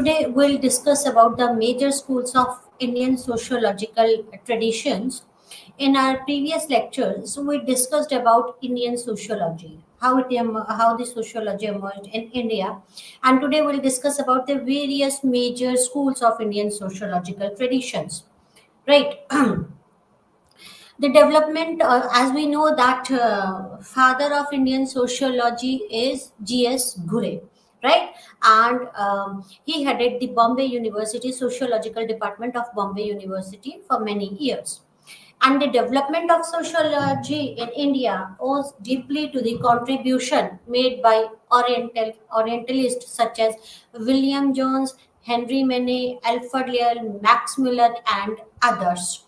Today we'll discuss about the major schools of Indian sociological traditions. In our previous lectures, we discussed about Indian sociology, how the sociology emerged in India, and today we'll discuss about the various major schools of Indian sociological traditions. Right. The development, as we know that father of Indian sociology is G.S. Ghurye, right? And he headed the Bombay University Sociological Department of Bombay University for many years. And the development of sociology in India owes deeply to the contribution made by Orientalists such as William Jones, Henry Manet, Alfred Lear, Max Muller, and others.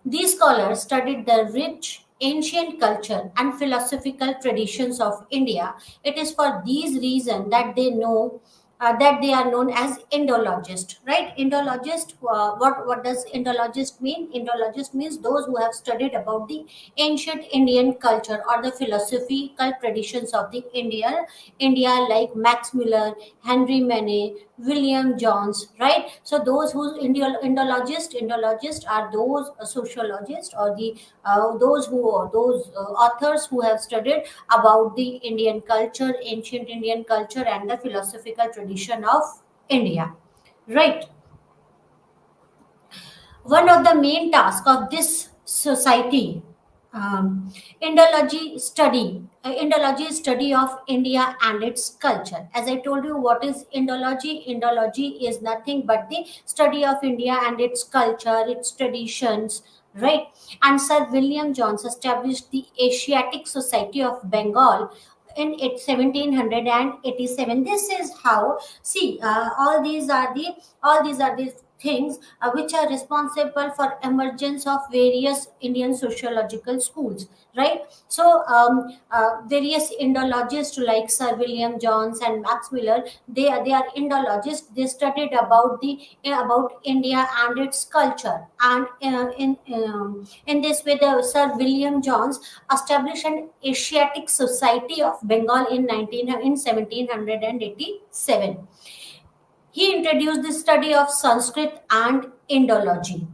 These scholars studied the rich ancient culture and philosophical traditions of India. It is for these reasons that they are known as Indologists, right? Indologist. What does Indologist mean? Indologist means those who have studied about the ancient Indian culture or the philosophical traditions of the India, like Max Muller, Henry Manet, William Jones, right? So those who Indologists are those sociologists or the those authors who have studied about the Indian culture, ancient Indian culture, and the philosophical tradition of India, right? One of the main tasks of this society, Indology is study of India and its culture. As I told you, what is Indology? Indology is nothing but the study of India and its culture, its traditions, right? And Sir William Jones established the Asiatic Society of Bengal in 1787. This is how, see, all these are the things which are responsible for emergence of various Indian sociological schools, right? So various Indologists like Sir William Jones and Max Muller, they are Indologists. They studied about India and its culture, and in this way, the Sir William Jones established an Asiatic Society of Bengal in 1787. He introduced the study of Sanskrit and Indology.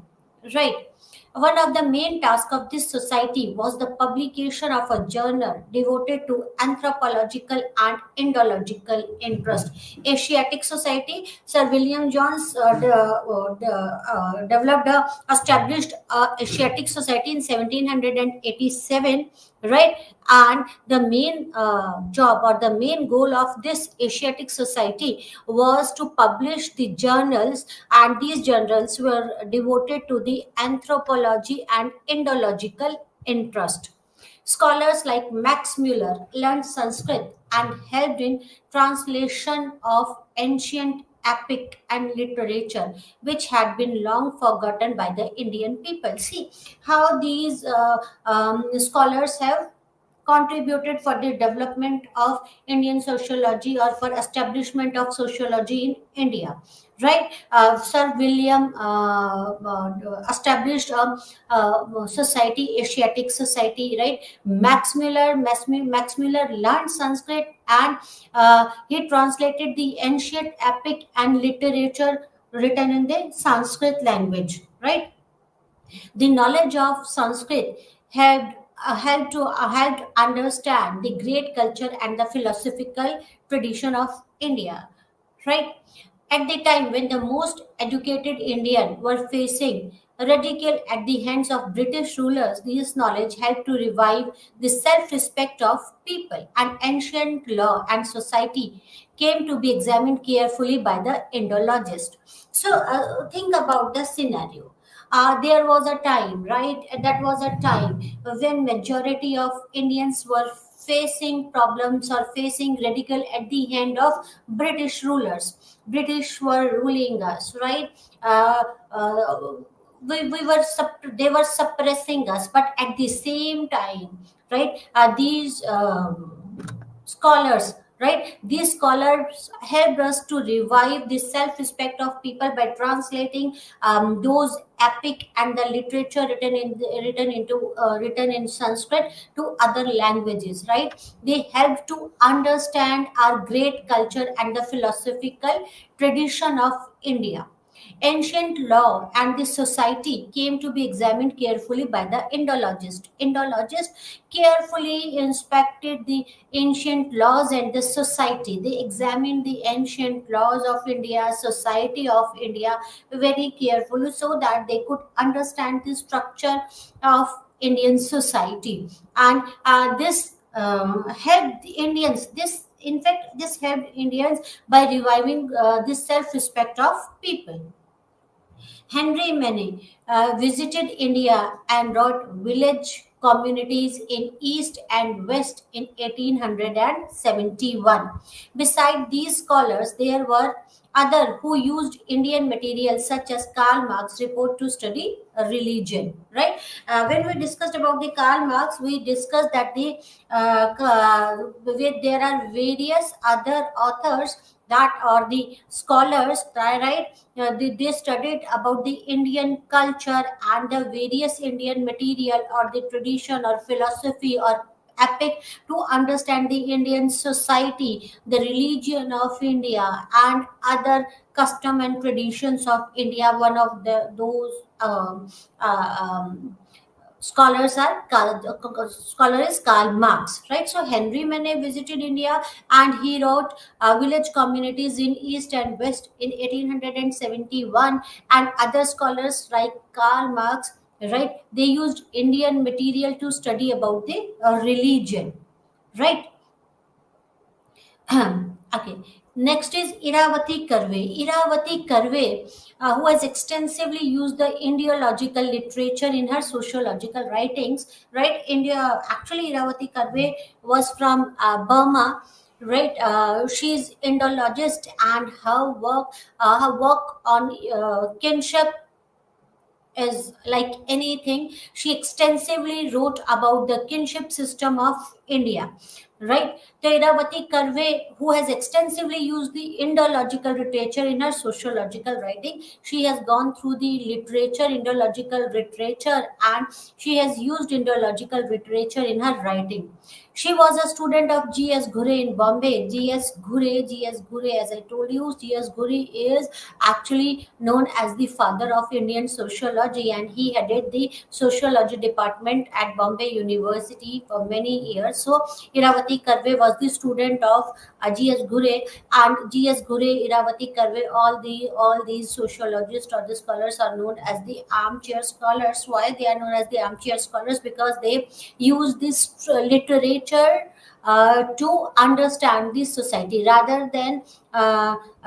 Right. One of the main tasks of this society was the publication of a journal devoted to anthropological and Indological interest. Asiatic Society, Sir William Jones developed established Asiatic Society in 1787, right? And the main job or the main goal of this Asiatic Society was to publish the journals, and these journals were devoted to the anthropology and Indological interest. Scholars like Max Muller learned Sanskrit and helped in translation of ancient epic and literature which had been long forgotten by the Indian people. See how these scholars have contributed for the development of Indian sociology or for establishment of sociology in India. Right, Sir William established a society, Asiatic Society. Right, Max Muller learned Sanskrit and he translated the ancient epic and literature written in the Sanskrit language. Right, the knowledge of Sanskrit helped understand the great culture and the philosophical tradition of India. Right? At the time when the most educated Indian were facing ridicule at the hands of British rulers, this knowledge helped to revive the self-respect of people, and ancient law and society came to be examined carefully by the Indologist. So think about the scenario. There was a time, right? That was a time when majority of Indians were facing problems or facing ridicule at the hand of British rulers. British were ruling us, right? They were suppressing us, but at the same time, right? These scholars right? These scholars helped us to revive the self-respect of people by translating those epic and the literature written in Sanskrit to other languages, right? They helped to understand our great culture and the philosophical tradition of India. Ancient law and the society came to be examined carefully by the Indologist. Indologist carefully inspected the ancient laws and the society. They examined the ancient laws of India, society of India very carefully so that they could understand the structure of Indian society. And this helped the Indians. This helped Indians by reviving the self-respect of people. Henry Mene visited India and wrote village communities in East and West in 1871. Beside these scholars, there were other who used Indian materials such as Karl Marx report to study religion. Right? When we discussed about the Karl Marx, we discussed that there are various other authors that are the scholars, right? They studied about the Indian culture and the various Indian material or the tradition or philosophy or epic to understand the Indian society, the religion of India, and other custom and traditions of India. One of those scholar is Karl Marx, right? So Henry Mene visited India and he wrote village communities in East and West in 1871, and other scholars like Karl Marx, right? They used Indian material to study about the religion, right? Okay. Next is Iravati Karve. Iravati Karve, who has extensively used the Indiological literature in her sociological writings, right? India, actually, Iravati Karve was from Burma, right? She's Indologist, and her work on kinship is like anything. She extensively wrote about the kinship system of India, right? The Iravati Karve, who has extensively used the Indological literature in her sociological writing, she has gone through the literature, Indological literature, and she has used Indological literature in her writing. She was a student of G.S. Ghure in Bombay. G.S. Ghure, as I told you, G.S. Ghure is actually known as the father of Indian sociology, and he headed the sociology department at Bombay University for many years. So Iravati Karve was the student of G.S. Ghure, and G.S. Ghure, Iravati Karve, all these sociologists or the scholars are known as the armchair scholars. Why they are known as the armchair scholars? Because they use this literature to understand this society rather than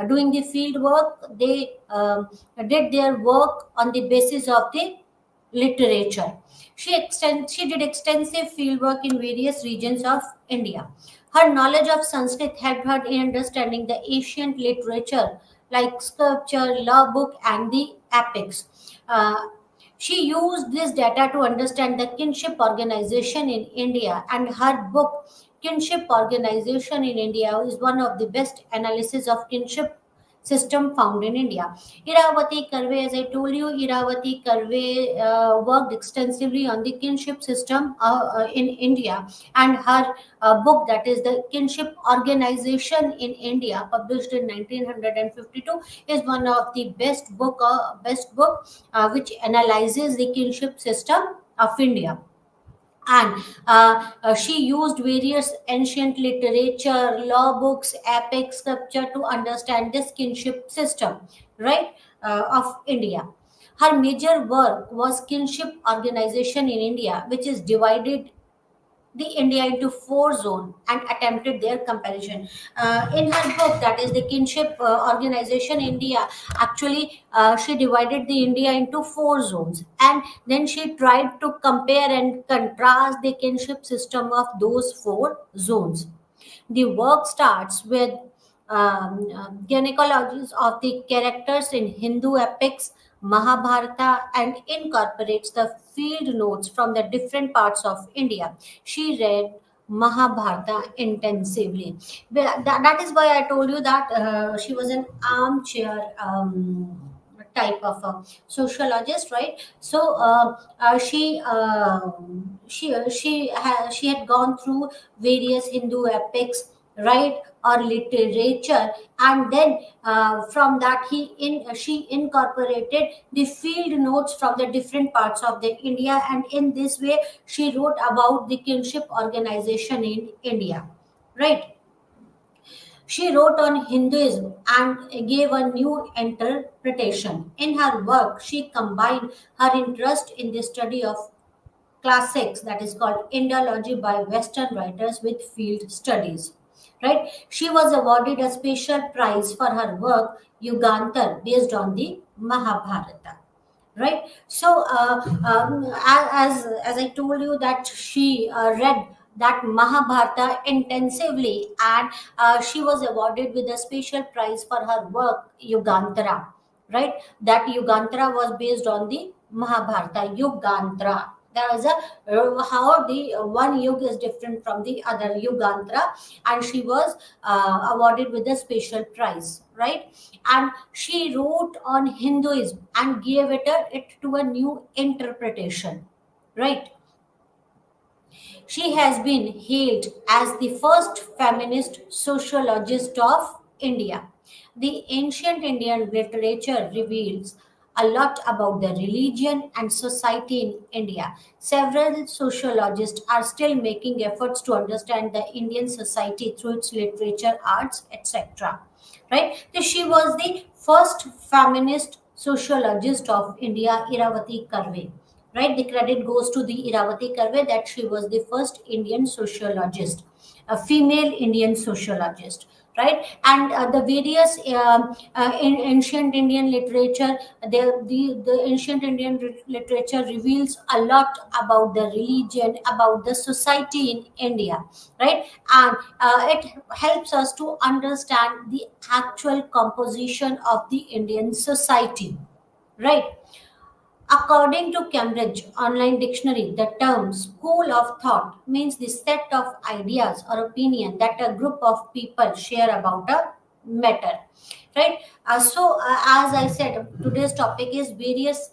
doing the field work. They did their work on the basis of the literature. She did extensive field work in various regions of India. Her knowledge of Sanskrit helped her in understanding the ancient literature like sculpture, law book, and the epics. Uh, she used this data to understand the kinship organization in India, and her book, Kinship Organization in India, is one of the best analysis of kinship system found in India. Iravati Karve, as I told you, Iravati Karve worked extensively on the kinship system in India, and her book, that is the Kinship Organization in India, published in 1952, is one of the best book which analyzes the kinship system of India. And she used various ancient literature, law books, epic sculpture to understand this kinship system, right, of India. Her major work was Kinship Organization in India, which is divided the India into four zones and attempted their comparison. In her book, that is the Kinship Organization India, actually she divided the India into four zones, and then she tried to compare and contrast the kinship system of those four zones. The work starts with gynecologies of the characters in Hindu epics, Mahabharata, and incorporates the field notes from the different parts of India. She read Mahabharata intensively. That is why I told you that she was an armchair type of a sociologist, right? So she had gone through various Hindu epics, right, or literature, and then from that she incorporated the field notes from the different parts of the India, and in this way she wrote about the kinship organization in India, right? She wrote on Hinduism and gave a new interpretation. In her work, she combined her interest in the study of classics, that is called Indology by Western writers, with field studies. Right? She was awarded a special prize for her work Yugantar based on the Mahabharata. Right. So as I told you that she read that Mahabharata intensively, and she was awarded with a special prize for her work Yugantara, right? That Yugantara was based on the Mahabharata. Yugantara, there is a how the one yug is different from the other, Yugantara, and she was awarded with a special prize, right? And she wrote on Hinduism and gave it to a new interpretation, right? She has been hailed as the first feminist sociologist of India. The ancient Indian literature reveals a lot about the religion and society in India. Several sociologists are still making efforts to understand the Indian society through its literature, arts, etc. Right? So she was the first feminist sociologist of India, Iravati Karve, right? The credit goes to the Iravati Karve that she was the first Indian sociologist, a female Indian sociologist, right? And the various in ancient Indian literature, the ancient Indian literature reveals a lot about the religion, about the society in India, right? And it helps us to understand the actual composition of the Indian society, right? According to Cambridge Online Dictionary, the term school of thought means the set of ideas or opinion that a group of people share about a matter. Right? As I said, today's topic is various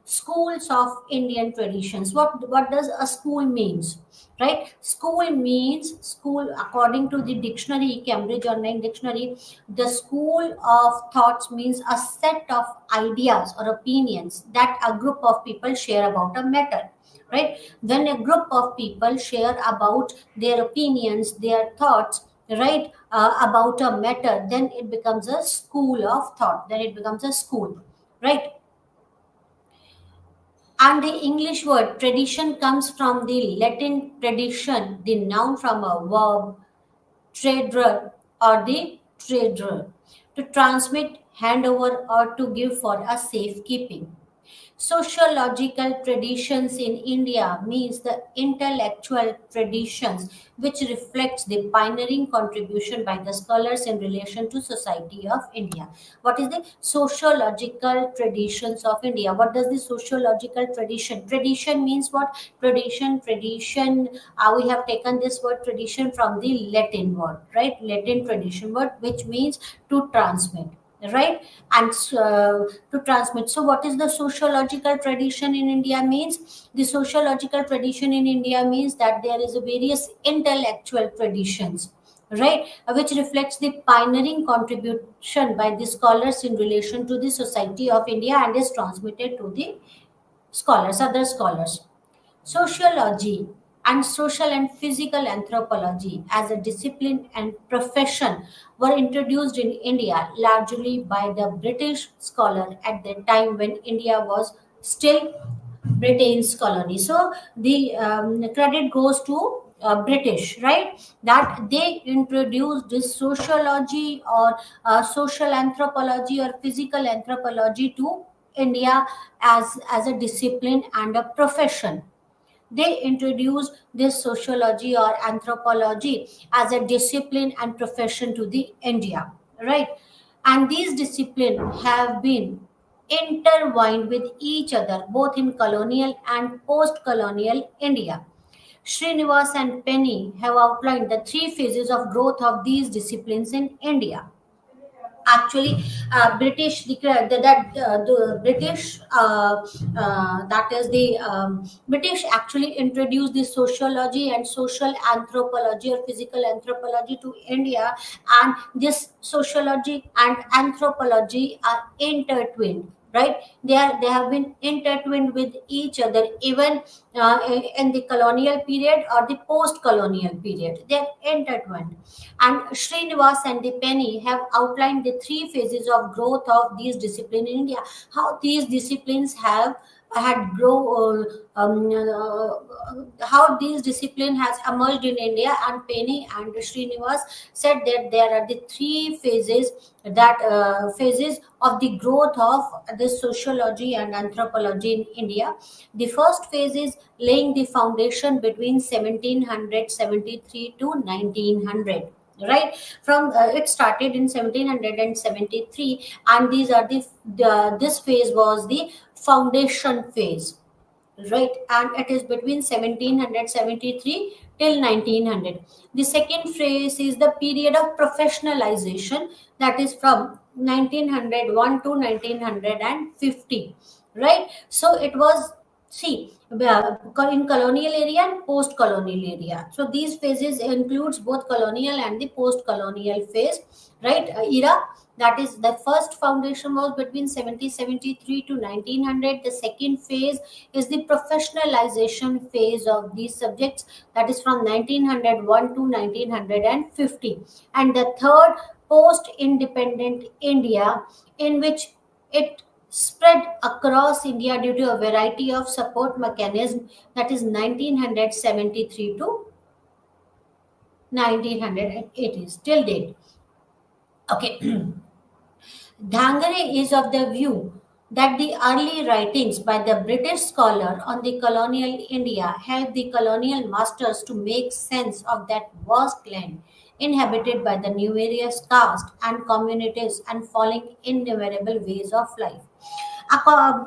schools of Indian traditions. What does a school means? Right? School means school according to the dictionary, Cambridge Online Dictionary. The school of thoughts means a set of ideas or opinions that a group of people share about a matter. Right? When a group of people share about their opinions, their thoughts, right, about a matter, then it becomes a school of thought. Then it becomes a school, right? And the English word tradition comes from the Latin tradition, the noun from a verb trader or the trader, to transmit, hand over, or to give for a safekeeping. Sociological traditions in India means the intellectual traditions which reflects the pioneering contribution by the scholars in relation to society of India. What is the sociological traditions of India? What does the sociological tradition? Tradition means what? Tradition. We have taken this word tradition from the Latin word, right? Latin tradition word, which means to transmit, right? And to transmit. So what is the sociological tradition in India means? The sociological tradition in India means that there is a various intellectual traditions, right, which reflects the pioneering contribution by the scholars in relation to the society of India and is transmitted to the scholars, other scholars. Sociology and social and physical anthropology as a discipline and profession were introduced in India largely by the British scholar at the time when India was still Britain's colony. So the credit goes to British, right? That they introduced this sociology or social anthropology or physical anthropology to India as a discipline and a profession. They introduced this sociology or anthropology as a discipline and profession to the India, right? And these disciplines have been intertwined with each other both in colonial and post-colonial India. Srinivas and Penny have outlined the three phases of growth of these disciplines in India. Actually, British declared that the British that is the British actually introduced the sociology and social anthropology or physical anthropology to India, and this sociology and anthropology are intertwined, right? They have been intertwined with each other, even in the colonial period or the post colonial period. They are intertwined, and Srinivas and the Penny have outlined the three phases of growth of these disciplines in India. How these disciplines have had grow, how these discipline has emerged in India. And Penny and Srinivas said that there are the three phases, that phases of the growth of the sociology and anthropology in India. The first phase is laying the foundation between 1773 to 1900, right? From it started in 1773, and these are the this phase was the foundation phase, right? And it is between 1773 till 1900. The second phase is the period of professionalization, that is from 1901 to 1950, right? So it was, see, in colonial area and post colonial area. So these phases includes both colonial and the post colonial phase, right? Era. That is, the first foundation was between 1773 to 1900. The second phase is the professionalization phase of these subjects, that is from 1901 to 1950. And the third, post independent India, in which it spread across India due to a variety of support mechanism, that is 1973 to 1980 till date. Okay. Dhangare is of the view that the early writings by the British scholar on the colonial India helped the colonial masters to make sense of that vast land inhabited by the numerous castes and communities and following innumerable ways of life.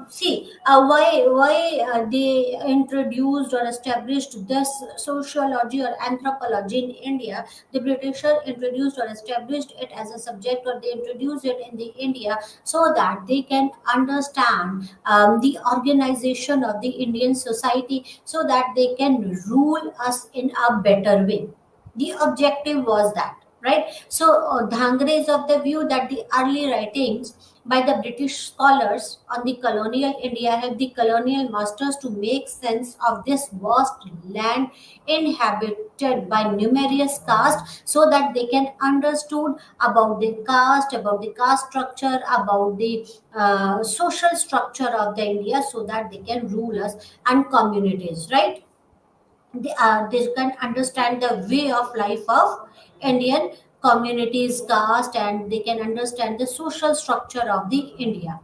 See, why they introduced or established this sociology or anthropology in India. The Britishers introduced or established it as a subject, or they introduced it in the India so that they can understand the organization of the Indian society, so that they can rule us in a better way. The objective was that, right? So Dhangre is of the view that the early writings by the British scholars on the colonial India helped the colonial masters to make sense of this vast land inhabited by numerous castes, so that they can understood about the caste structure, about the social structure of the India, so that they can rule us and communities, right? They can understand the way of life of Indian communities, caste, and they can understand the social structure of the India.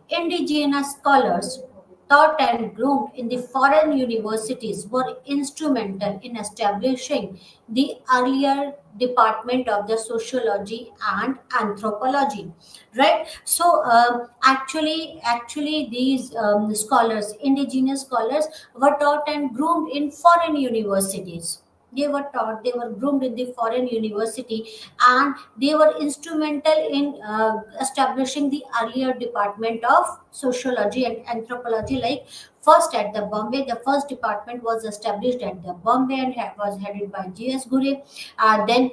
Indigenous scholars taught and groomed in the foreign universities were instrumental in establishing the earlier department of the sociology and anthropology, right? So actually these scholars, indigenous scholars, were taught and groomed in foreign universities. They were taught, they were groomed in the foreign university, and they were instrumental in establishing the earlier department of sociology and anthropology. Like, first at the Bombay, the first department was established at the Bombay and was headed by G.S. Gure. Then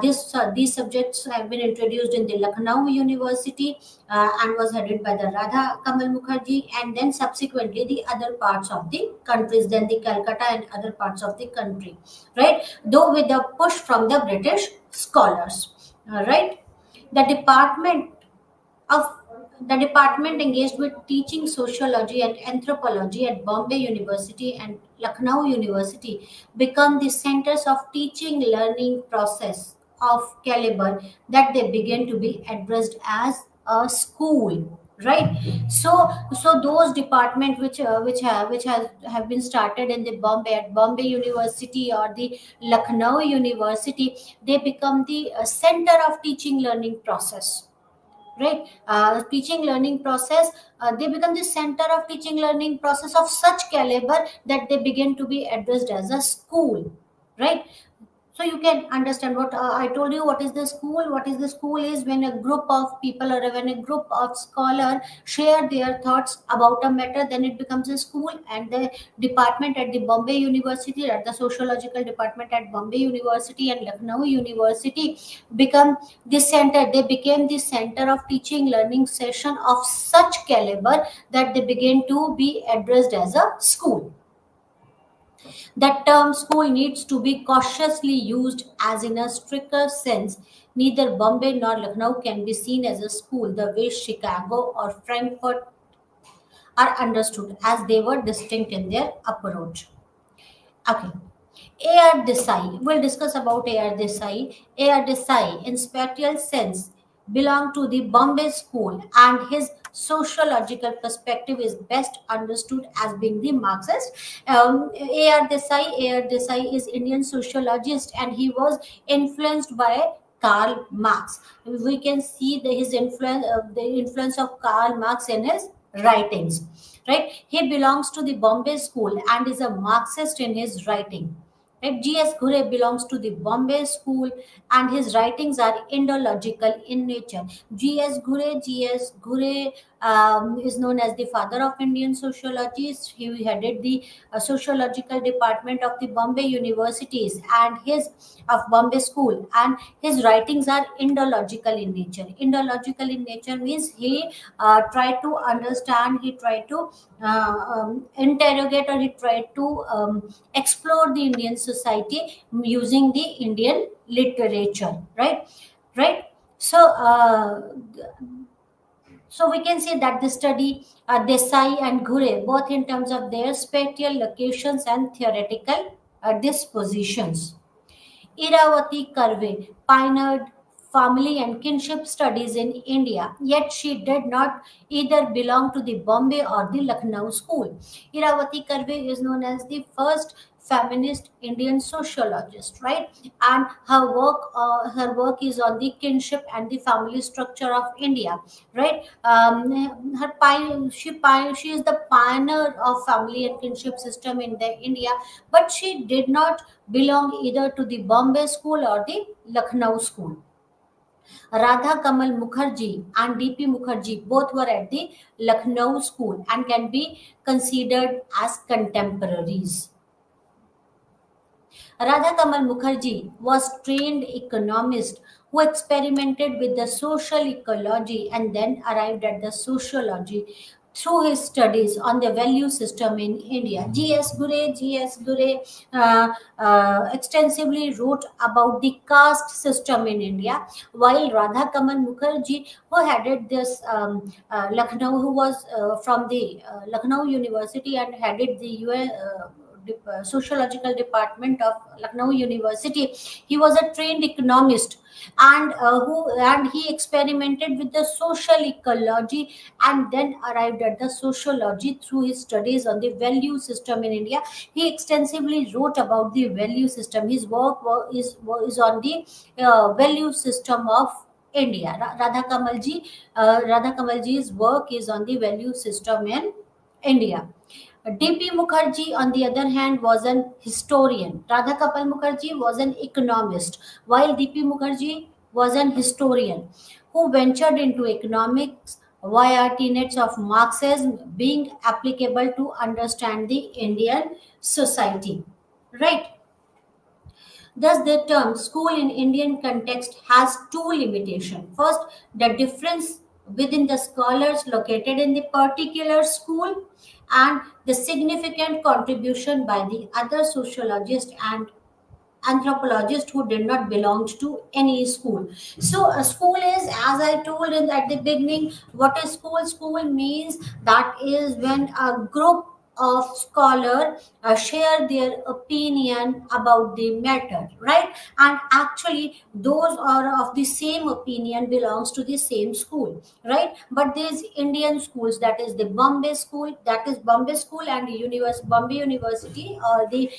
these subjects have been introduced in the Lucknow University and was headed by the Radha Kamal Mukherjee, and then subsequently the other parts of the countries, then the Calcutta and other parts of the country, right? Though with the push from the British scholars, right? The of the department engaged with teaching sociology and anthropology at Bombay University and Lucknow University become the centers of teaching learning process of caliber that they begin to be addressed as a school, right? So those department which have been started in the Bombay, at Bombay University or the Lucknow University, they become the center of teaching learning process, right? Teaching learning process, they become the center of teaching learning process of such caliber that they begin to be addressed as a school, right? So you can understand what I told you. What is the school? What is the school is when a group of people or when a group of scholar share their thoughts about a matter, then it becomes a school. And the department at the Bombay University, at the sociological department at Bombay University and Lucknow University, become the center. They became the center of teaching learning session of such caliber that they begin to be addressed as a school. That term school needs to be cautiously used, as in a stricter sense, neither Bombay nor Lucknow can be seen as a school the way Chicago or Frankfurt are understood, as they were distinct in their approach. Okay. A.R. Desai. We'll discuss about A.R. Desai. A.R. Desai, in spatial sense, belonged to the Bombay school, and his sociological perspective is best understood as being the Marxist. A.R. Desai is Indian sociologist, and he was influenced by Karl Marx. We can see the influence of Karl Marx in his writings. Right? He belongs to the Bombay school and is a Marxist in his writing. Right? G.S. Ghure belongs to the Bombay school and his writings are Indological in nature. G.S. Ghure is known as the father of Indian sociologists. He headed the sociological department of the Bombay universities and his of Bombay school, and his writings are Indological in nature. Indological in nature means he tried to understand, he tried to interrogate, or he tried to explore the Indian society using the Indian literature, right? Right. So we can say that the study Desai and Ghure, both in terms of their spatial locations and theoretical dispositions. Iravati Karve pioneered family and kinship studies in India, yet she did not either belong to the Bombay or the Lucknow school. Iravati Karve is known as the first feminist Indian sociologist, right? And her work is on the kinship and the family structure of India, right? She is the pioneer of family and kinship system in the India, but she did not belong either to the Bombay school or the Lucknow school. Radha Kamal Mukherjee and DP Mukherjee both were at the Lucknow school and can be considered as contemporaries. Radha Kamal Mukherjee was trained economist who experimented with the social ecology and then arrived at the sociology through his studies on the value system in India. G.S. Gure extensively wrote about the caste system in India, while Radha Kamal Mukherjee, who headed this Lucknow, who was from the Lucknow University and headed the sociological department of Lucknow University. He was a trained economist and he experimented with the social ecology and then arrived at the sociology through his studies on the value system in India. He extensively wrote about the value system. His is on the value system of India. Radha Kamalji's work is on the value system in India. D.P. Mukherjee, on the other hand, was an historian. Radha Kapil Mukherjee was an economist, while D.P. Mukherjee was an historian who ventured into economics via tenets of Marxism being applicable to understand the Indian society. Right? Thus, the term school in Indian context has two limitations. First, the difference within the scholars located in the particular school, and the significant contribution by the other sociologists and anthropologists who did not belong to any school. So a school is, as I told at the beginning, what is school? School means that is when a group of scholar share their opinion about the matter, right? And actually those are of the same opinion belongs to the same school, right? But these Indian schools, that is the Bombay school, that is Bombay school and Bombay University, or the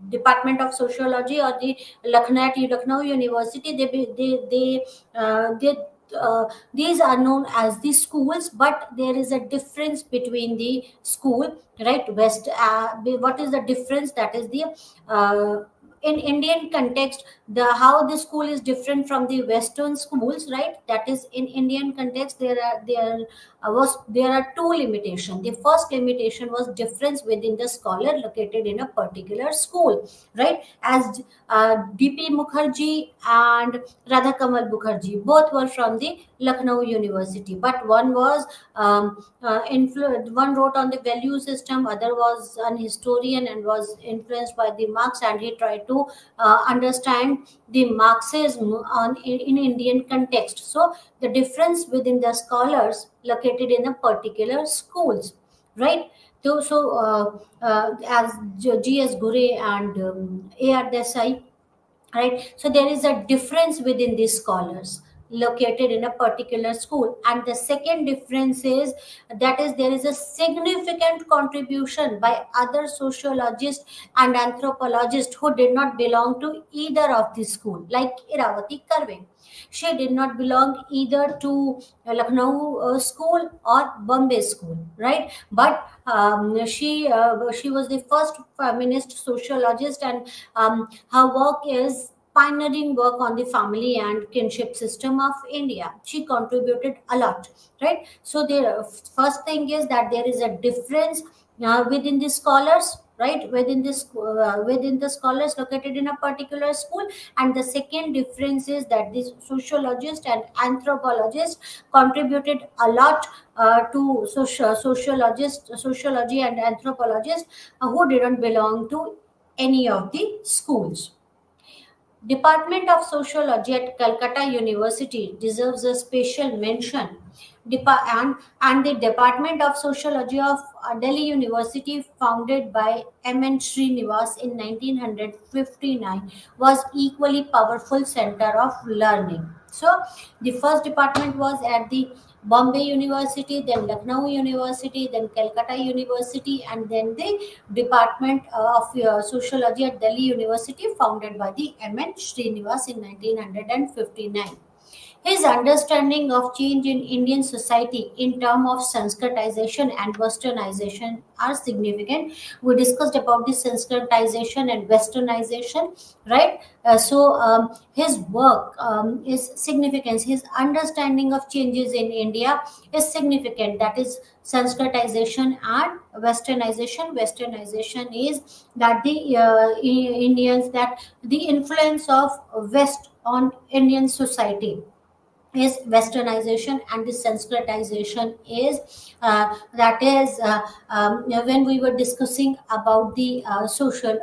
Department of Sociology, or the Lucknow University, they these are known as the schools, but there is a difference between the school, right? What is the difference? That is the uh, in Indian context, how the school is different from the Western schools, right? That is, in Indian context, there are two limitations. The first limitation was difference within the scholar located in a particular school, right? As DP Mukherjee and Radha Kamal Mukherjee both were from the Lucknow University, but one wrote on the value system, other was an historian and was influenced by the Marx, and he tried to understand the Marxism in Indian context. So the difference within the scholars located in a particular schools, right? As G.S. Gure and A.R. Desai, right? So there is a difference within these scholars located in a particular school, and the second difference is that is there is a significant contribution by other sociologists and anthropologists who did not belong to either of the school, like Iravati Karve. She did not belong either to Lucknow school or Bombay school, right? But she was the first feminist sociologist, and her work is pioneering work on the family and kinship system of India. She contributed a lot, right? So the first thing is that there is a difference within the scholars, right? Within the scholars located in a particular school, and the second difference is that the sociologist and anthropologist contributed a lot to sociology and anthropologists who didn't belong to any of the schools. Department of Sociology at Calcutta University deserves a special mention. And the Department of Sociology of Delhi University, founded by M.N. Srinivas in 1959, was equally powerful center of learning. So the first department was at the Bombay University, then Lucknow University, then Calcutta University, and then the Department of Sociology at Delhi University, founded by the M.N. Srinivas in 1959. His understanding of change in Indian society in terms of Sanskritization and Westernization are significant. We discussed about the Sanskritization and Westernization, right? His work is significant. His understanding of changes in India is significant. That is Sanskritization and Westernization. Westernization is that the Indians, that the influence of West on Indian society is westernization, and the sanskritization is when we were discussing about the social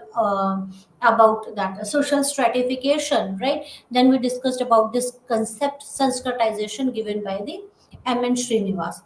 about that social stratification, right? Then we discussed about this concept sanskritization given by the M.N. Srinivas.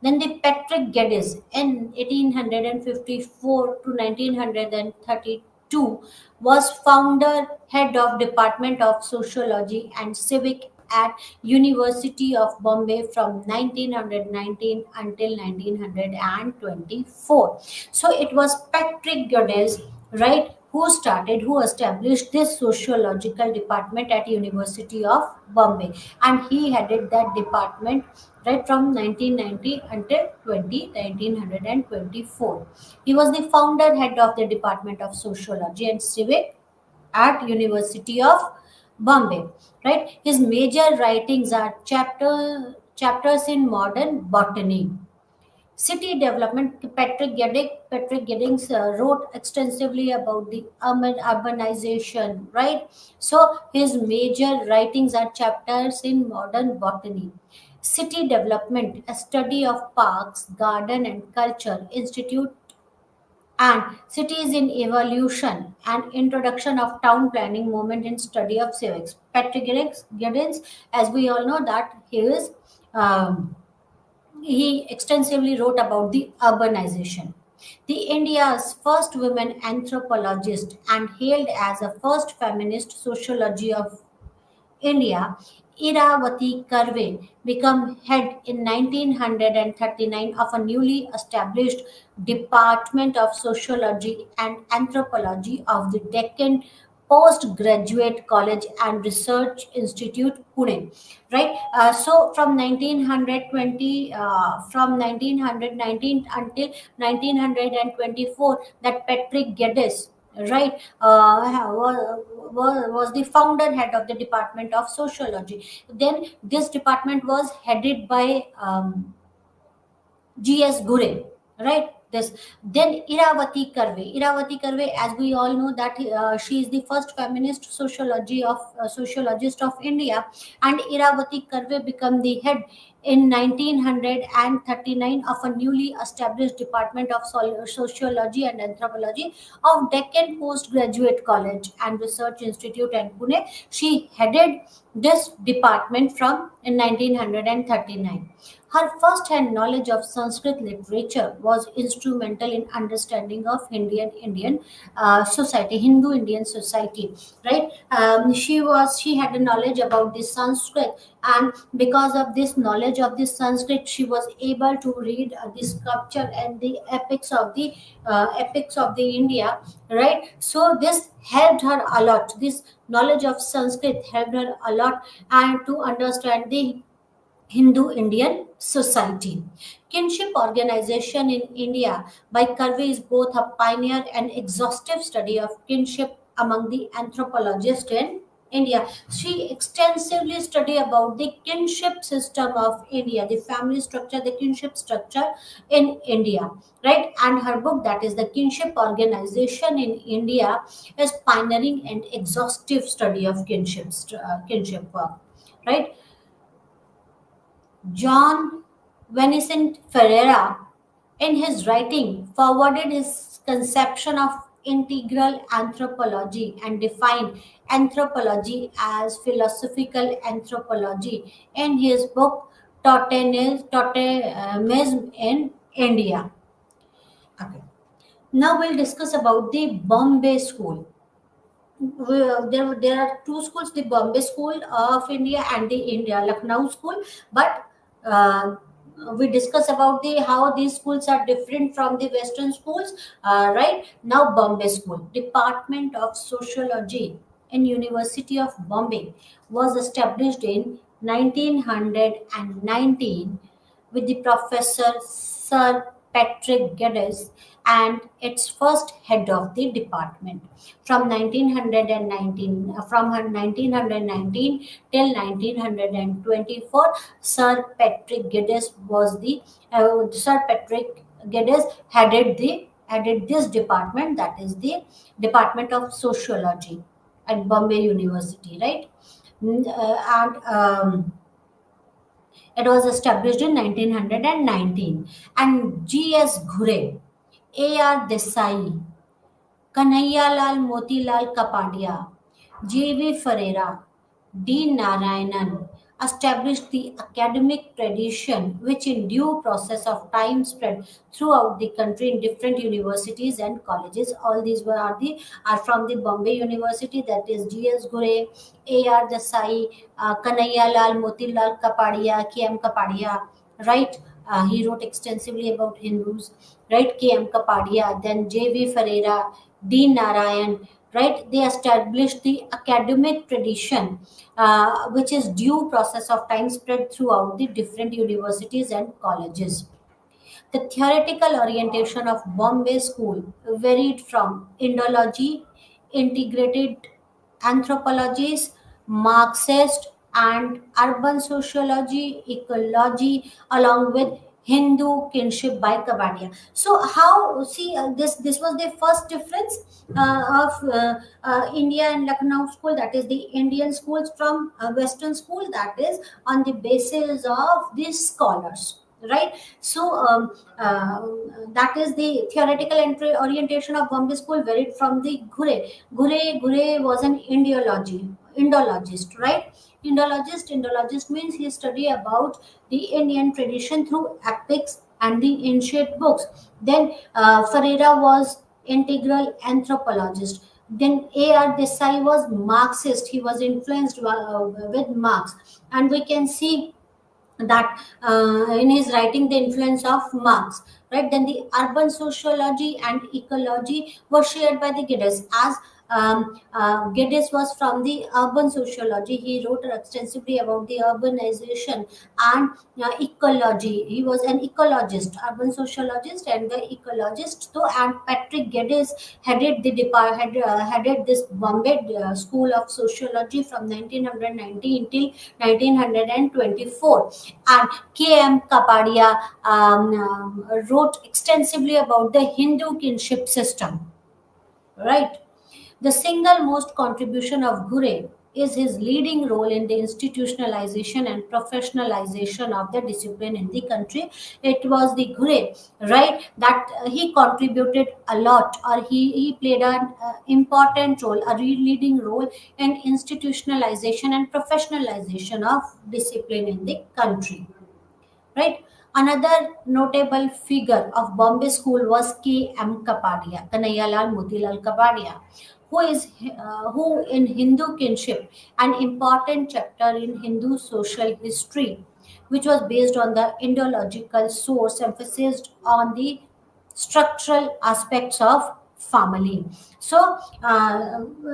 Then the Patrick Geddes in 1854 to 1932 was founder head of Department of Sociology and Civic at University of Bombay from 1919 until 1924. So it was Patrick Geddes, right, who established this sociological department at University of Bombay, and he headed that department right from 1990 until 1924. He was the founder head of the Department of Sociology and Civic at University of Bombay, right? His major writings are chapters in modern botany, city development. Patrick Giddings wrote extensively about the urbanization, right? So his major writings are chapters in modern botany, city development, a study of parks, garden and culture, institute and cities in evolution, and introduction of town planning movement in study of civics. Patrick Giddens, as we all know, that um, he extensively wrote about the urbanization. The India's first women anthropologist and hailed as a first feminist sociology of India, Iravati Karve became head in 1939 of a newly established Department of Sociology and Anthropology of the Deccan Postgraduate College and Research Institute, Pune. Right. So from 1920, from 1919 until 1924, that Patrick Geddes, right, was the founder head of the Department of Sociology. Then this department was headed by GS Gure, right? This then Iravati Karve, as we all know that she is the first feminist sociologist of India, and Iravati Karve became the head in 1939 of a newly established department of sociology and anthropology of Deccan Postgraduate College and Research Institute in Pune. She headed this department from in 1939. Her first-hand knowledge of Sanskrit literature was instrumental in understanding of Indian society, Hindu Indian society. Right? She had a knowledge about the Sanskrit, and because of this knowledge of the Sanskrit, she was able to read the sculpture and the epics of the India. Right? So this helped her a lot. This knowledge of Sanskrit helped her a lot, and to understand the Hindu Indian society. Kinship organization in India by Curvey is both a pioneer and exhaustive study of kinship among the anthropologists in India. She extensively studied about the kinship system of India, the family structure, the kinship structure in India, right? And her book, that is the Kinship Organization in India, is pioneering and exhaustive study of kinship work, right? John Vincent Ferreira, in his writing, forwarded his conception of integral anthropology and defined anthropology as philosophical anthropology in his book Totemism in India. Okay. Now we'll discuss about the Bombay School. There are two schools, the Bombay School of India and the India Lucknow School, but uh, we discuss about the how these schools are different from the Western schools. Right now, Bombay School, Department of Sociology in University of Bombay, was established in 1919 with the professor Sir Patrick Geddes and its first head of the department. From 1919, from 1919 till 1924, Sir Patrick Geddes headed this department, that is the Department of Sociology at Bombay University, right? And it was established in 1919. And G.S. Ghure, A.R. Desai, Kanhaiyalal Motilal Kapadia, J.V. Ferreira, D. Narayanan established the academic tradition which in due process of time spread throughout the country in different universities and colleges. All these are from the Bombay University, that is G.S. Ghure, A.R. Desai, Kanhaiyalal Motilal Kapadia, K.M. Kapadia, right? He wrote extensively about Hindus, right? K.M. Kapadia, then J.V. Ferreira, D. Narayan, right? They established the academic tradition, which is due process of time spread throughout the different universities and colleges. The theoretical orientation of Bombay School varied from Indology, integrated anthropologies, Marxist and urban sociology, ecology, along with Hindu kinship by Kabadia. So, how see this was the first difference of India and Lucknow school, that is the Indian schools from Western school, that is on the basis of these scholars, right? So that is the theoretical orientation of Bombay School varied from the Ghure was an Indologist, right? Indologist means he study about the Indian tradition through epics and the ancient books. Then Ferreira was integral anthropologist. Then A.R. Desai was Marxist. He was influenced with Marx, and we can see that in his writing the influence of Marx, right? Then the urban sociology and ecology were shared by the Geddes, as Geddes was from the urban sociology. He wrote extensively about the urbanization and ecology. He was an ecologist, urban sociologist, and the ecologist. So, and Patrick Geddes headed this Bombay School of Sociology from 1990 until 1924. And K.M. Kapadia wrote extensively about the Hindu kinship system. Right. The single most contribution of Gure is his leading role in the institutionalization and professionalization of the discipline in the country. It was the Gure, right, that he contributed a lot, or he played an important role, a leading role in institutionalization and professionalization of discipline in the country. Right. Another notable figure of Bombay School was K.M. Kapadia, Kanayalal Motilal Kapadia, who in Hindu kinship, an important chapter in Hindu social history, which was based on the Indological source, emphasized on the structural aspects of family. So,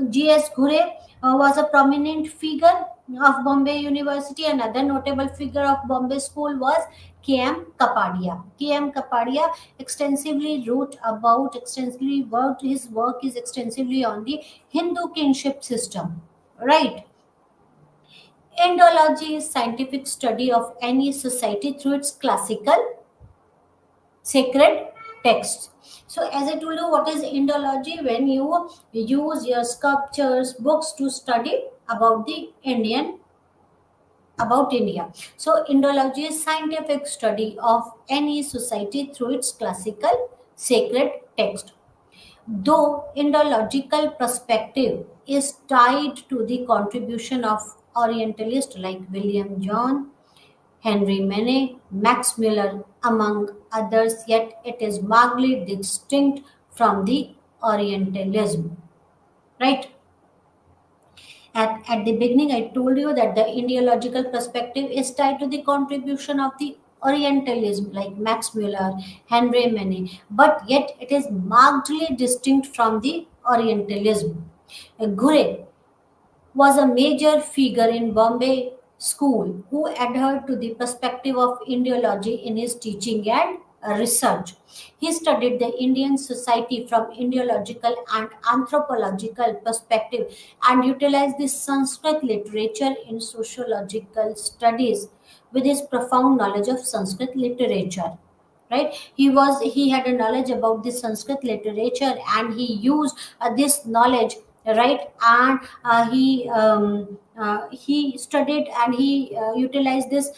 G.S. Ghure was a prominent figure of Bombay University. Another notable figure of Bombay School was K.M. Kapadia. K.M. Kapadia extensively worked, his work is extensively on the Hindu kinship system. Right. Indology is scientific study of any society through its classical sacred texts. So, as I told you, what is Indology? When you use your sculptures, books to study about the about India. So, Indology is scientific study of any society through its classical sacred text. Though Indological perspective is tied to the contribution of Orientalists like William John, Henry Mene, Max Muller, among others, yet it is markedly distinct from the Orientalism. Right? At the beginning, I told you that the ideological perspective is tied to the contribution of the Orientalism, like Max Muller, Henry Mene, but yet it is markedly distinct from the Orientalism. Gure was a major figure in Bombay school who adhered to the perspective of ideology in his teaching and research. He studied the Indian society from ideological and anthropological perspective and utilized the Sanskrit literature in sociological studies with his profound knowledge of Sanskrit literature. Right, he had a knowledge about the Sanskrit literature, and he used this knowledge, right, and he studied and he utilized this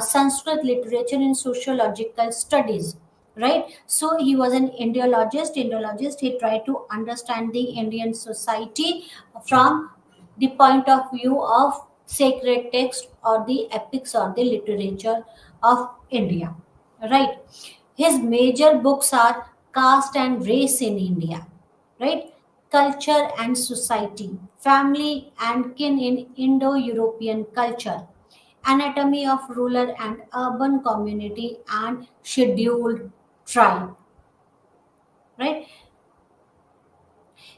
Sanskrit literature in sociological studies. Right, so he was an Indologist. He tried to understand the Indian society from the point of view of sacred text or the epics or the literature of India. Right. His major books are Caste and Race in India, right? Culture and Society, Family and Kin in Indo European Culture, Anatomy of Rural and Urban Community and Scheduled Tribe, right?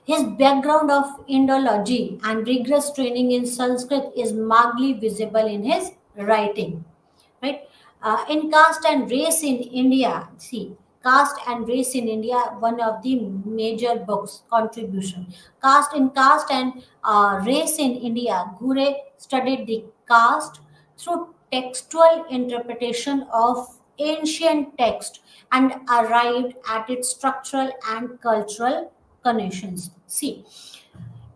His background of Indology and rigorous training in Sanskrit is markedly visible in his writing. Right? In Caste and Race in India, see, Caste and Race in India, one of the major books contribution. Caste and Race in India, Gure studied the caste through textual interpretation of ancient text and arrived at its structural and cultural connections. See,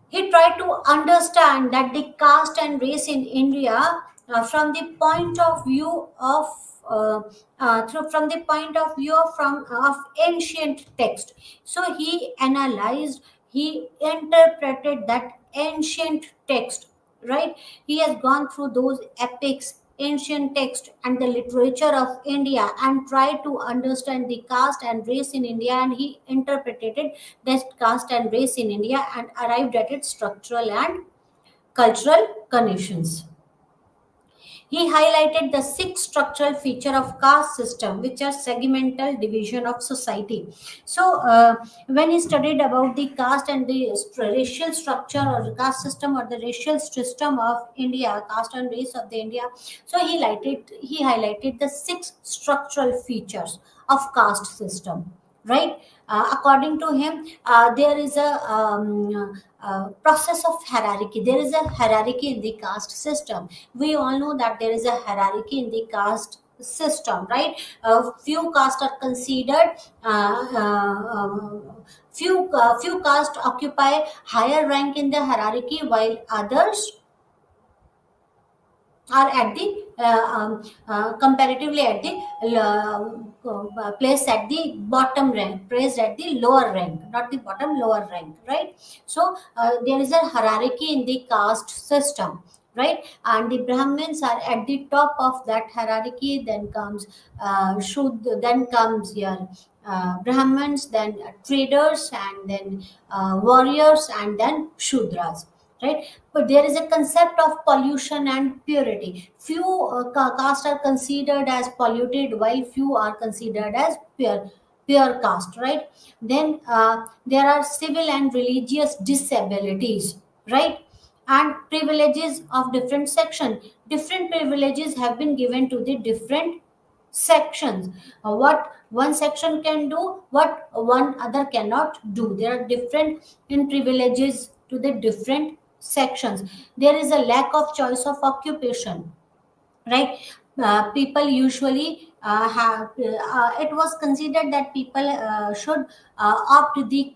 he tried to understand that the caste and race in India from the point of view of from the point of view of ancient text. So he analyzed, he interpreted that ancient text. Right, he has gone through those epics, ancient text, and the literature of India, and tried to understand the caste and race in India, and he interpreted that caste and race in India and arrived at its structural and cultural connections. He highlighted the six structural feature of caste system, which are segmental division of society. So, when he studied about the caste and the racial structure or the caste system or the racial system of India, caste and race of the India, so he highlighted the six structural features of caste system. Right, according to him, there is a process of hierarchy. There is a hierarchy in the caste system. We all know that there is a hierarchy in the caste system, right? Few castes are considered few castes occupy higher rank in the hierarchy, while others are at the comparatively at the place at the bottom rank, placed at the lower rank, not the bottom, lower rank, right? So there is a hierarchy in the caste system, right? And the Brahmins are at the top of that hierarchy. Then comes then comes your Brahmins, then traders, and then warriors, and then Shudras, right? But there is a concept of pollution and purity. Few castes are considered as polluted, while few are considered as pure caste, right? Then there are civil and religious disabilities, right? And privileges of different section. Different privileges have been given to the different sections. What one section can do, what one other cannot do. There are different in privileges to the different sections. There is a lack of choice of occupation, right? People usually have it was considered that people should opt the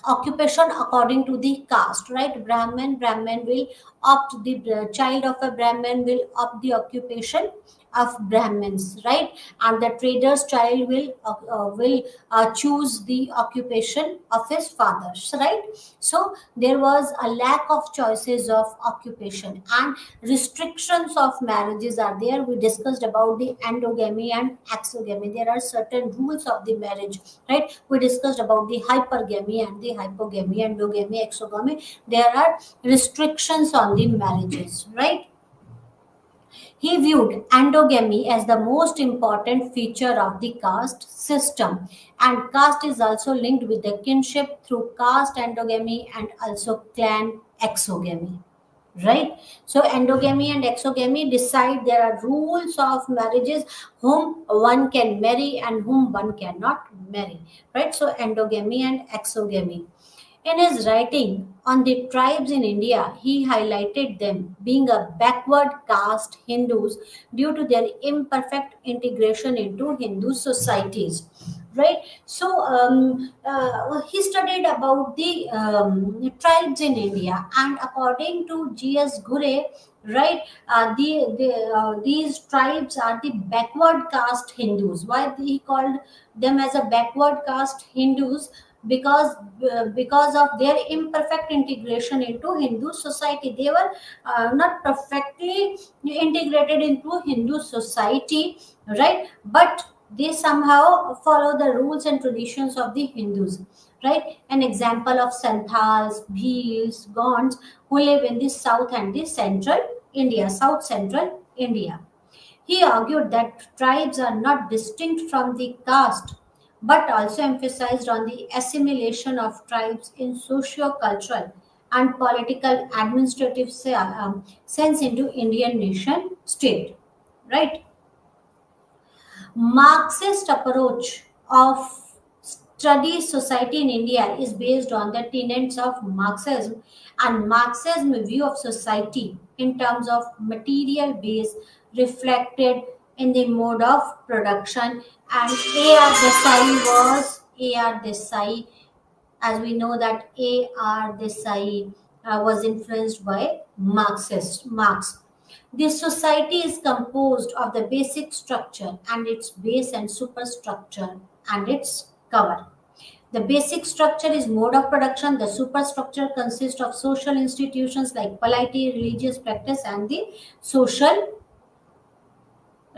occupation according to the caste, right? Brahman will opt the child of a Brahman will opt the occupation of Brahmins, right? And the trader's child will choose the occupation of his fathers, right? So there was a lack of choices of occupation, and restrictions of marriages are there. We discussed about the endogamy and exogamy. There are certain rules of the marriage, right? We discussed about the hypergamy and the hypogamy, endogamy, exogamy. There are restrictions on the marriages, right? He viewed endogamy as the most important feature of the caste system, and caste is also linked with the kinship through caste endogamy and also clan exogamy. Right? So, endogamy and exogamy decide there are rules of marriages, whom one can marry and whom one cannot marry. Right? So, endogamy and exogamy. In his writing on the tribes in India, he highlighted them being a backward caste Hindus due to their imperfect integration into Hindu societies. Right. So he studied about the tribes in India, and according to G.S. Gure, right, these tribes are the backward caste Hindus. Why he called them as a backward caste Hindus? Because of their imperfect integration into Hindu society. They were not perfectly integrated into Hindu society, right? But they somehow follow the rules and traditions of the Hindus, right? An example of Santhals, Bhils, Gonds, who live in the south and the central India, south central India. He argued that tribes are not distinct from the caste, but also emphasized on the assimilation of tribes in socio-cultural and political administrative sense into Indian nation state. Right? Marxist approach of study society in India is based on the tenets of Marxism, and Marxism view of society in terms of material base reflected in the mode of production. And A.R. Desai A.R. Desai, as we know that A.R. Desai was influenced by Marx. This society is composed of the basic structure and its base and superstructure and its cover. The basic structure is mode of production. The superstructure consists of social institutions like polity, religious practice, and the social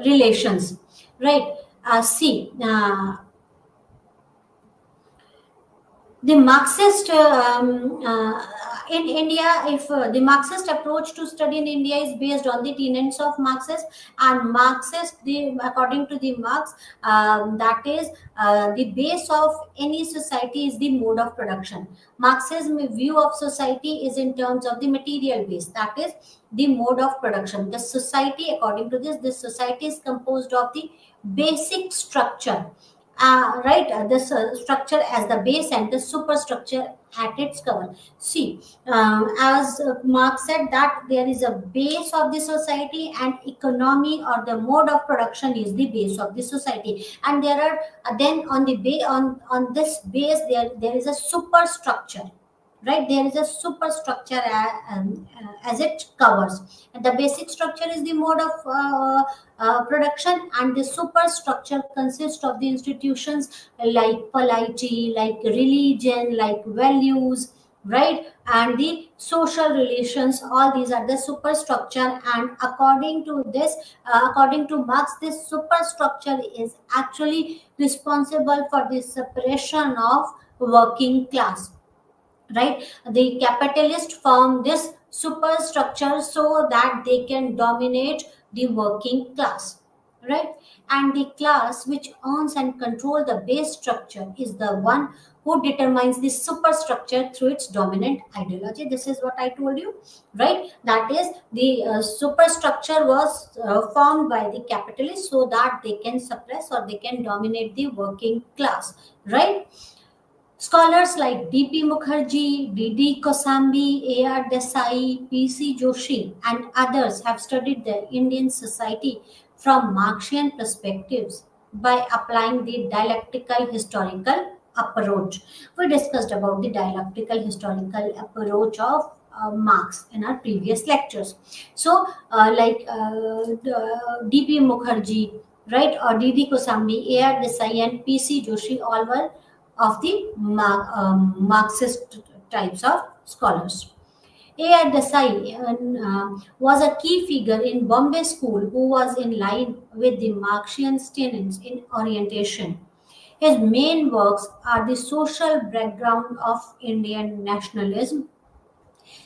relations. Right? See, the Marxist in India, if the Marxist approach to study in India is based on the tenets of Marxist, and Marxist, according to the Marx, that is the base of any society is the mode of production. Marxism view of society is in terms of the material base, that is the mode of production. The society, according to this society is composed of the basic structure, right? This structure as the base and the superstructure at its cover. See, as Marx said, that there is a base of the society, and economy or the mode of production is the base of the society. And there are then on the on this base there is a superstructure, right? There is a superstructure as it covers, and the basic structure is the mode of production, and the superstructure consists of the institutions like polity, like religion, like values, right? And the social relations, all these are the superstructure. And according to this, according to Marx, this superstructure is actually responsible for the separation of working class, right? The capitalists form this superstructure so that they can dominate the working class, right? And the class which owns and control the base structure is the one who determines the superstructure through its dominant ideology. This is what I told you, right? That is the superstructure was formed by the capitalists so that they can suppress or they can dominate the working class, right? Scholars like D.P. Mukherjee, D.D. Kosambi, A.R. Desai, P.C. Joshi, and others have studied the Indian society from Marxian perspectives by applying the dialectical historical approach. We discussed about the dialectical historical approach of Marx in our previous lectures. So, D.P. Mukherjee, right, or D.D. Kosambi, A.R. Desai, and P.C. Joshi all were of the Marxist types of scholars. A.R. Desai was a key figure in Bombay School who was in line with the Marxian tenets in orientation. His main works are the social background of Indian nationalism,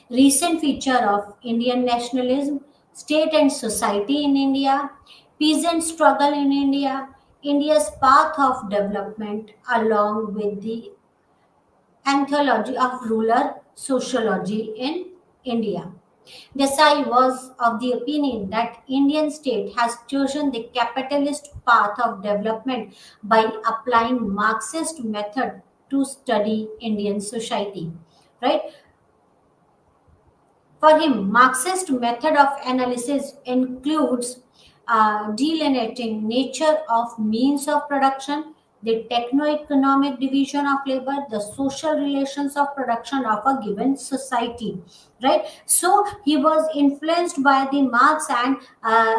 recent feature of Indian nationalism, state and society in India, peasant struggle in India, India's path of development, along with the anthology of rural sociology in India. Desai was of the opinion that Indian state has chosen the capitalist path of development by applying Marxist method to study Indian society. Right? For him, Marxist method of analysis includes delineating nature of means of production, the techno-economic division of labor, the social relations of production of a given society. Right. So he was influenced by the Marx, and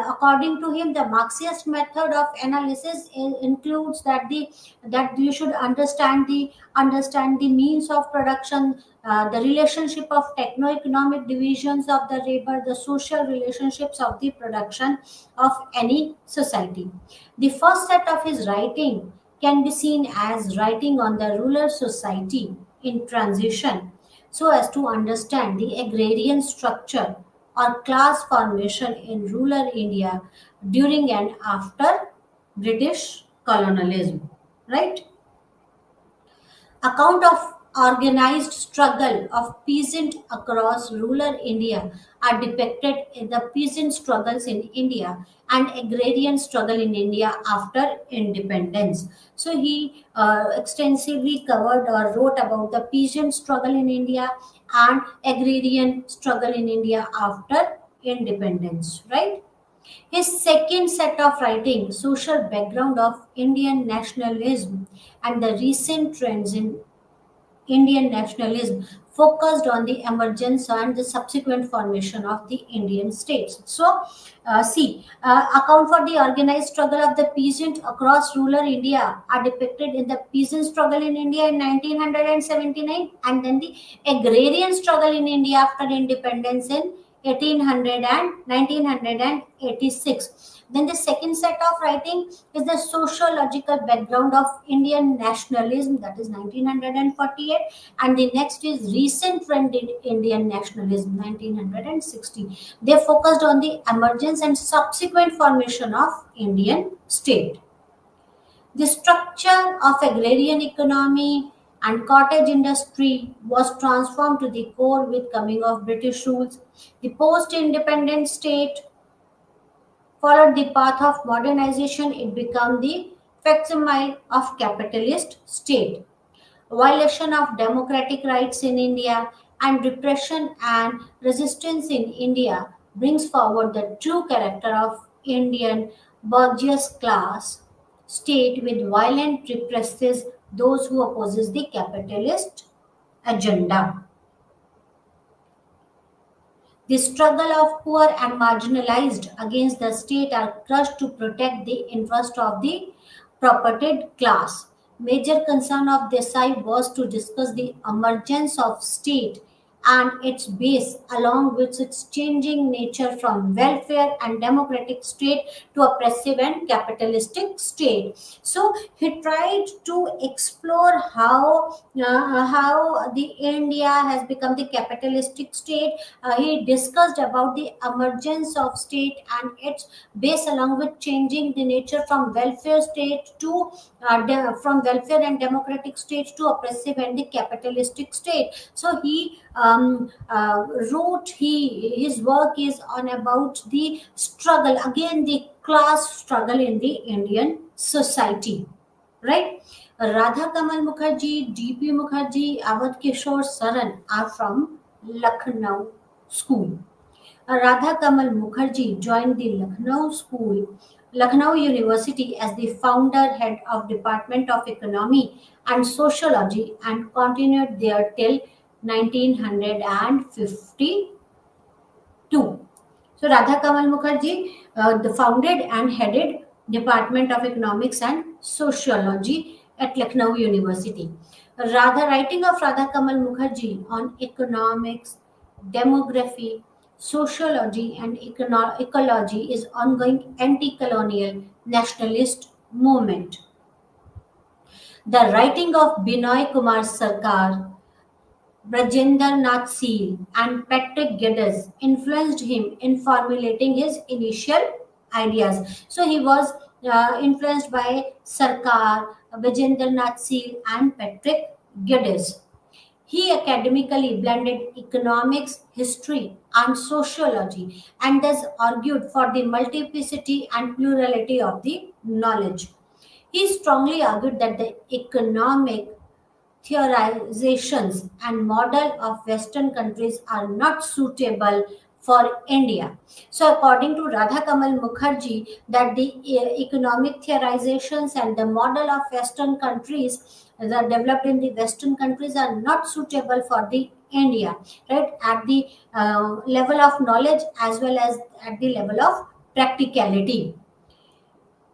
according to him, the Marxist method of analysis includes that you should understand the means of production, the relationship of techno-economic divisions of the labor, the social relationships of the production of any society. The first set of his writing can be seen as writing on the rural society in transition, so as to understand the agrarian structure or class formation in rural India during and after British colonialism. Right? Account of organized struggle of peasant across rural India are depicted in the peasant struggles in India and agrarian struggle in India after independence. So he extensively covered or wrote about the peasant struggle in India and agrarian struggle in India after independence, right? His second set of writing, Social Background of Indian Nationalism and the Recent Trends in Indian Nationalism, focused on the emergence and the subsequent formation of the Indian states. So, account for the organized struggle of the peasant across rural India are depicted in the peasant struggle in India in 1979, and then the agrarian struggle in India after independence in 1800 and 1986. Then the second set of writing is the sociological background of Indian nationalism, that is 1948, and the next is recent trend in Indian nationalism, 1960. They focused on the emergence and subsequent formation of Indian state. The structure of agrarian economy and cottage industry was transformed to the core with coming of British rules. The post-independent state followed the path of modernization. It became the facsimile of capitalist state. Violation of democratic rights in India and repression and resistance in India brings forward the true character of Indian bourgeois class state with violent represses those who opposes the capitalist agenda. The struggle of poor and marginalized against the state are crushed to protect the interest of the propertied class. Major concern of Desai was to discuss the emergence of state and its base along with its changing nature from welfare and democratic state to oppressive and capitalistic state. So he tried to explore how the India has become the capitalistic state. He discussed about the emergence of state and its base along with changing the nature from welfare state to from welfare and democratic state to oppressive and the capitalistic state. So he wrote his work is on about the struggle, again the class struggle in the Indian society, right? Radha Kamal Mukherjee, DP Mukherjee, Awadh Kishore Saran are from Lucknow school. Radha Kamal Mukherjee joined the Lucknow University as the founder head of Department of Economy and Sociology and continued there till 1952. So Radha Kamal Mukherjee the founded and headed Department of Economics and Sociology at Lucknow University. Writing of Radha Kamal Mukherjee on economics, demography, sociology, and ecology is ongoing anti-colonial nationalist movement. The writing of Binoy Kumar Sarkar, Brajender Nath Seal, and Patrick Geddes influenced him in formulating his initial ideas. So he was influenced by Sarkar, Brajender Nath Seal, and Patrick Geddes. He academically blended economics, history, and sociology, and thus argued for the multiplicity and plurality of the knowledge. He strongly argued that the economic theorizations and model of Western countries are not suitable for India. So, according to Radha Kamal Mukherjee, that the economic theorizations and the model of Western countries that developed in the Western countries are not suitable for the India, right? At the level of knowledge as well as at the level of practicality.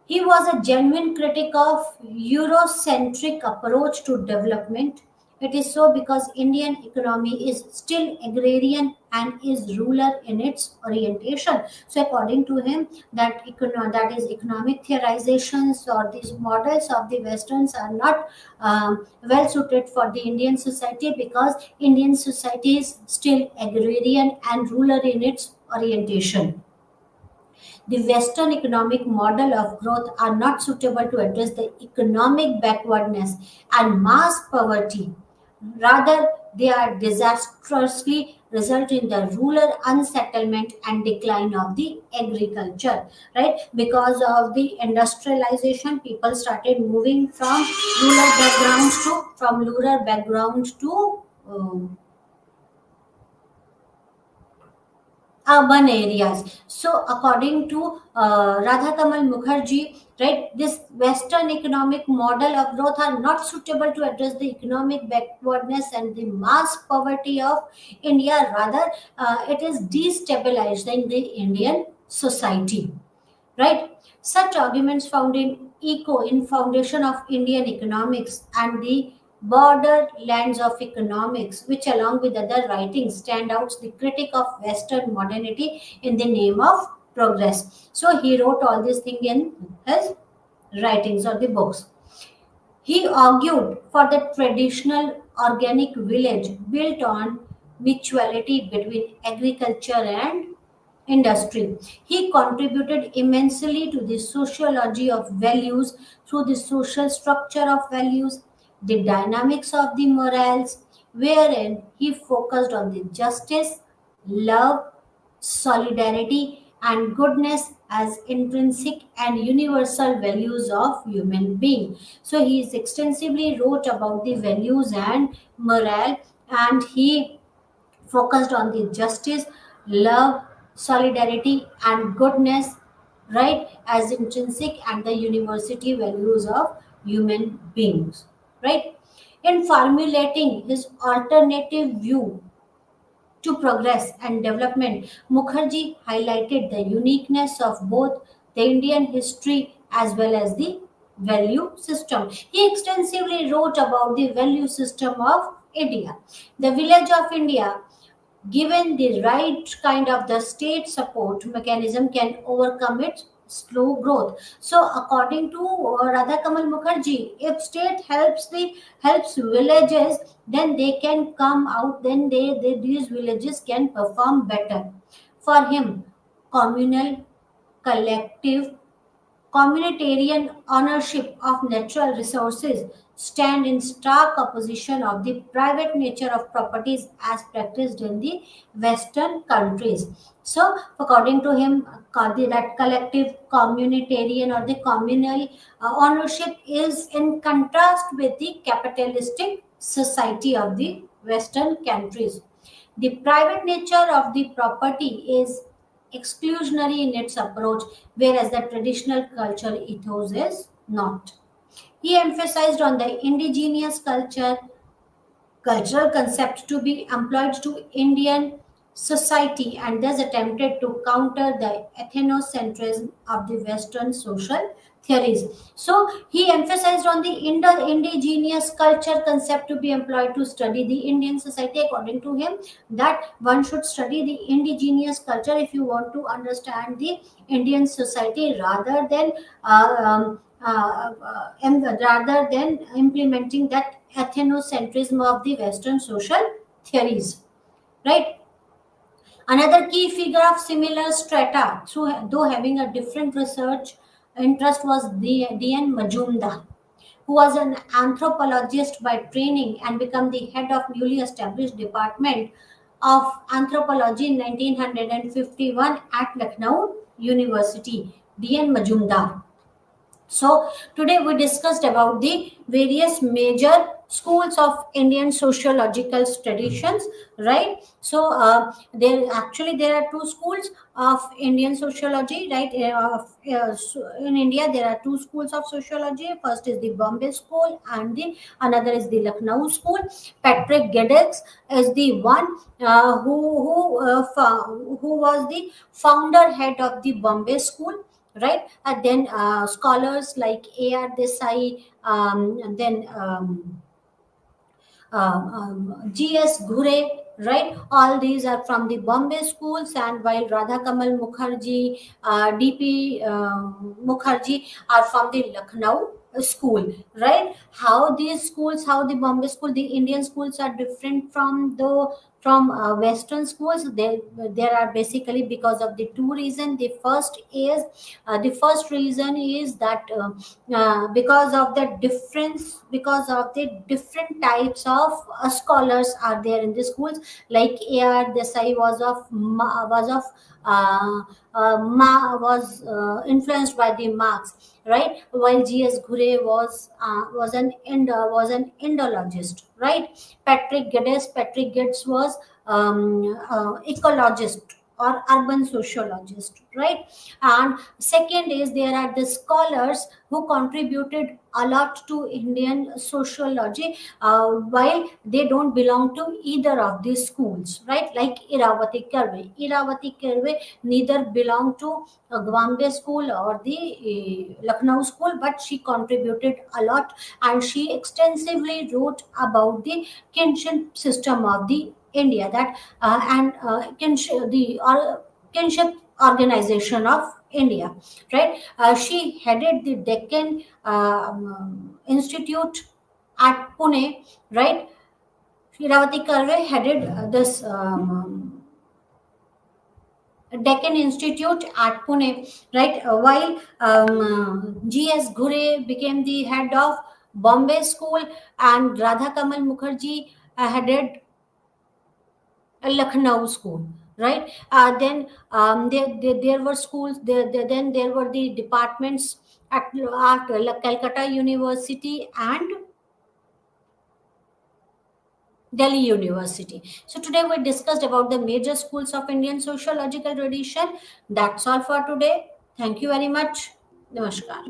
He was a genuine critic of Eurocentric approach to development. It is so because Indian economy is still agrarian and is rural in its orientation. So, according to him, that is economic theorizations or these models of the Westerns are not well suited for the Indian society because Indian society is still agrarian and rural in its orientation. The Western economic model of growth are not suitable to address the economic backwardness and mass poverty. Rather, they are disastrously result in the rural unsettlement and decline of the agriculture, right? Because of the industrialization, people started moving from rural backgrounds to urban areas. So, according to Radha Kamal Mukherjee, right, this Western economic model of growth are not suitable to address the economic backwardness and the mass poverty of India. Rather, it is destabilizing the Indian society, right? Such arguments found in eco in foundation of Indian economics and the Borderlands of Economics, which along with other writings stand out the critic of Western modernity in the name of progress. So he wrote all these things in his writings or the books. He argued for the traditional organic village built on mutuality between agriculture and industry. He contributed immensely to the sociology of values through the social structure of values, the dynamics of the morals, wherein he focused on the justice, love, solidarity, and goodness as intrinsic and universal values of human being. So he is extensively wrote about the values and morale, and he focused on the justice, love, solidarity, and goodness, right, as intrinsic and the university values of human beings, right. In formulating his alternative view to progress and development, Mukherjee highlighted the uniqueness of both the Indian history as well as the value system. He extensively wrote about the value system of India. The village of India, given the right kind of the state support mechanism, can overcome its slow growth. So according to Radha Kamal Mukherjee, if state helps villages, then they can come out, then these villages can perform better. For him, communal, collective, communitarian ownership of natural resources stand in stark opposition of the private nature of properties as practiced in the Western countries. So, according to him, that collective, communitarian, or the communal ownership is in contrast with the capitalistic society of the Western countries. The private nature of the property is exclusionary in its approach, whereas the traditional culture ethos is not. He emphasized on the indigenous cultural concept to be employed to Indian society and thus attempted to counter the ethnocentrism of the Western social theories. So he emphasized on the indigenous culture concept to be employed to study the Indian society. According to him, that one should study the indigenous culture if you want to understand the Indian society rather than implementing that ethnocentrism of the Western social theories, right? Another key figure of similar strata, though having a different research interest, was D.N. Majumdar, who was an anthropologist by training and became the head of newly established department of anthropology in 1951 at Lucknow University. D.N. Majumdar. So today we discussed about the various major schools of Indian sociological traditions, right? So there are two schools of Indian sociology, right? In India there are two schools of sociology. First is the Bombay School, and the another is the Lucknow School. Patrick Geddes is the one who was the founder head of the Bombay School, right. And then scholars like A.R. Desai, and then G.S. Ghure, right? All these are from the Bombay schools, and while Radha Kamal Mukherjee, D.P. Mukherjee are from the Lucknow school, right? How these schools, how the Bombay school, the Indian schools are different from the Western schools. There are basically because of the two reasons. The first reason is that because of the difference, because of the different types of scholars are there in the schools. Like A.R. Desai influenced by the Marx, right? While G.S. Ghure was an Indologist, right? Patrick Geddes was ecologist, or urban sociologist, right? And second is there are the scholars who contributed a lot to Indian sociology, while they don't belong to either of these schools, right? Like Iravati Karve. Iravati Karve neither belong to Bombay school or the Lucknow school, but she contributed a lot, and she extensively wrote about the kinship system of the India, that and kinship organization of India, right? She headed the Deccan Institute at Pune, right? Shiravati Karve headed this Deccan Institute at Pune, right? While G.S. Ghure became the head of Bombay School, and Radha Kamal Mukherjee headed a Lucknow school, right? Then there were schools. Then there were the departments at Calcutta University and Delhi University. So today we discussed about the major schools of Indian sociological tradition. That's all for today. Thank you very much. Namaskar.